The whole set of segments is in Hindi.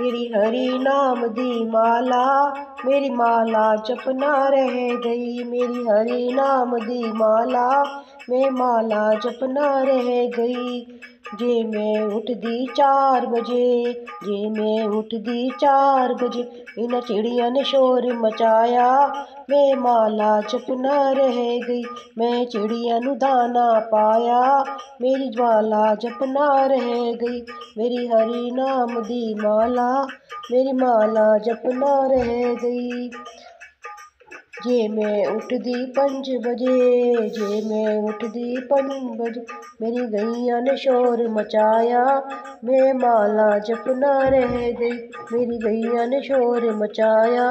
मेरी हरि नाम दी माला, मेरी माला जपना रह गई। मेरी हरि नाम दी माला, मैं माला जपना रह गई। जे मैं उठदी 4 बजे, जे मैं उठदी 4 बजे, इन चिड़िया ने शोर मचाया, मैं माला जपना रह गई। मैं चिड़िया नू दाना पाया, मेरी ज्वाला जपना रह गई। मेरी हरि नाम दी माला, मेरी माला जपना रह गई। जे मैं उठदी 5 बजे, जे मैं उठदी 5 बजे, मेरी गैया ने शोर मचाया, मैं माला जपना रह गई। मेरी गैया ने शोर मचाया,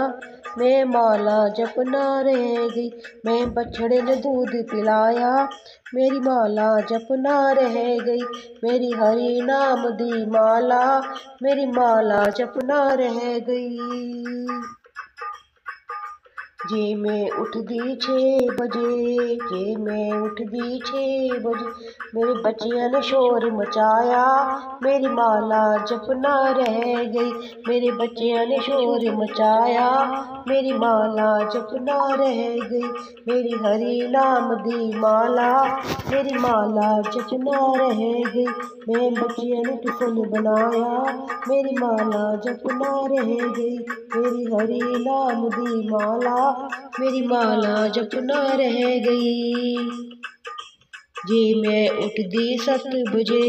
मैं माला जपना रह गई। मैं बछड़े ने दूध पिलाया, मेरी माला जपना रह गई। मेरी हरि नाम दी माला, मेरी माला जपना रह गई। जे मैं उठदी 6 बजे, जे मैं उठदी 6 बजे, मेरे बच्चियां ने शोर मचाया, मेरी माला जपना रह गई। मेरे बच्चियां ने शोर मचाया, मेरी माला जपना रह गई। मेरी हरि नाम दी माला, मेरी माला जपना रह गई। मैं बच्चियां ने टिफिन बनाया, मेरी माला जपना रह गई। मेरी हरि नाम दी माला, मेरी माला जपना रह गई। जे मैं उठदी 7 बजे,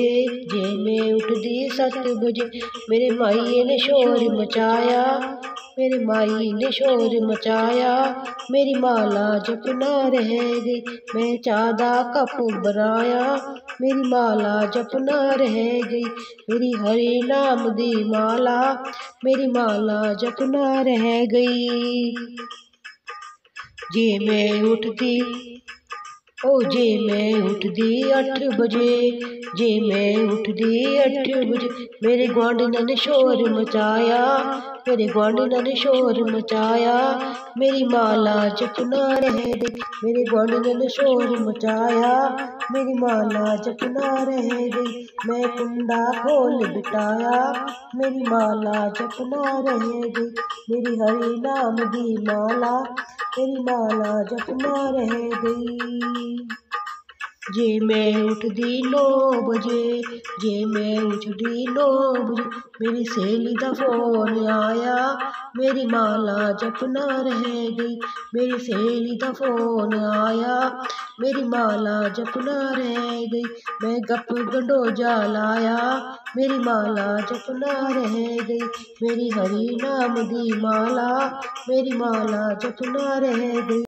जे मैं उठदी 7 बजे, मेरे माई ने शोर मचाया, मेरे माई ने शोर मचाया, मेरी माला जपना रह गई। मैं चाह दा कप बनाया, मेरी माला जपना रह गई। मेरी हरि नाम दी माला, मेरी माला जपना रह गई। जे मैं उठदी जे मैं उठदी 8 बजे, जे मैं उठदी 8 बजे, मेरे गुआंढियों ने शोर मचाया, मेरे गुआंढियों ने शोर मचाया, मेरी माला जपना रह गई। मेरे गुआंढियों ने शोर मचाया, मेरी माला जपना रह गई। मैं कुंडा खोल बिठाया, मेरी माला जपना रह गई। मेरी हरि नाम दी माला, मेरी माला जपना रह गई। जे मैं उठदी 9 बजे, जे मैं उठदी 9 बजे, मेरी सहेली दा फोन आया, मेरी माला जपना रह गई। मेरी सहेली दा फोन आया, मेरी माला जपना रह गई। मैं गप गंडोजा लाया, मेरी माला जपना रह गई। मेरी हरि नाम दी माला, मेरी माला जपना रह गई।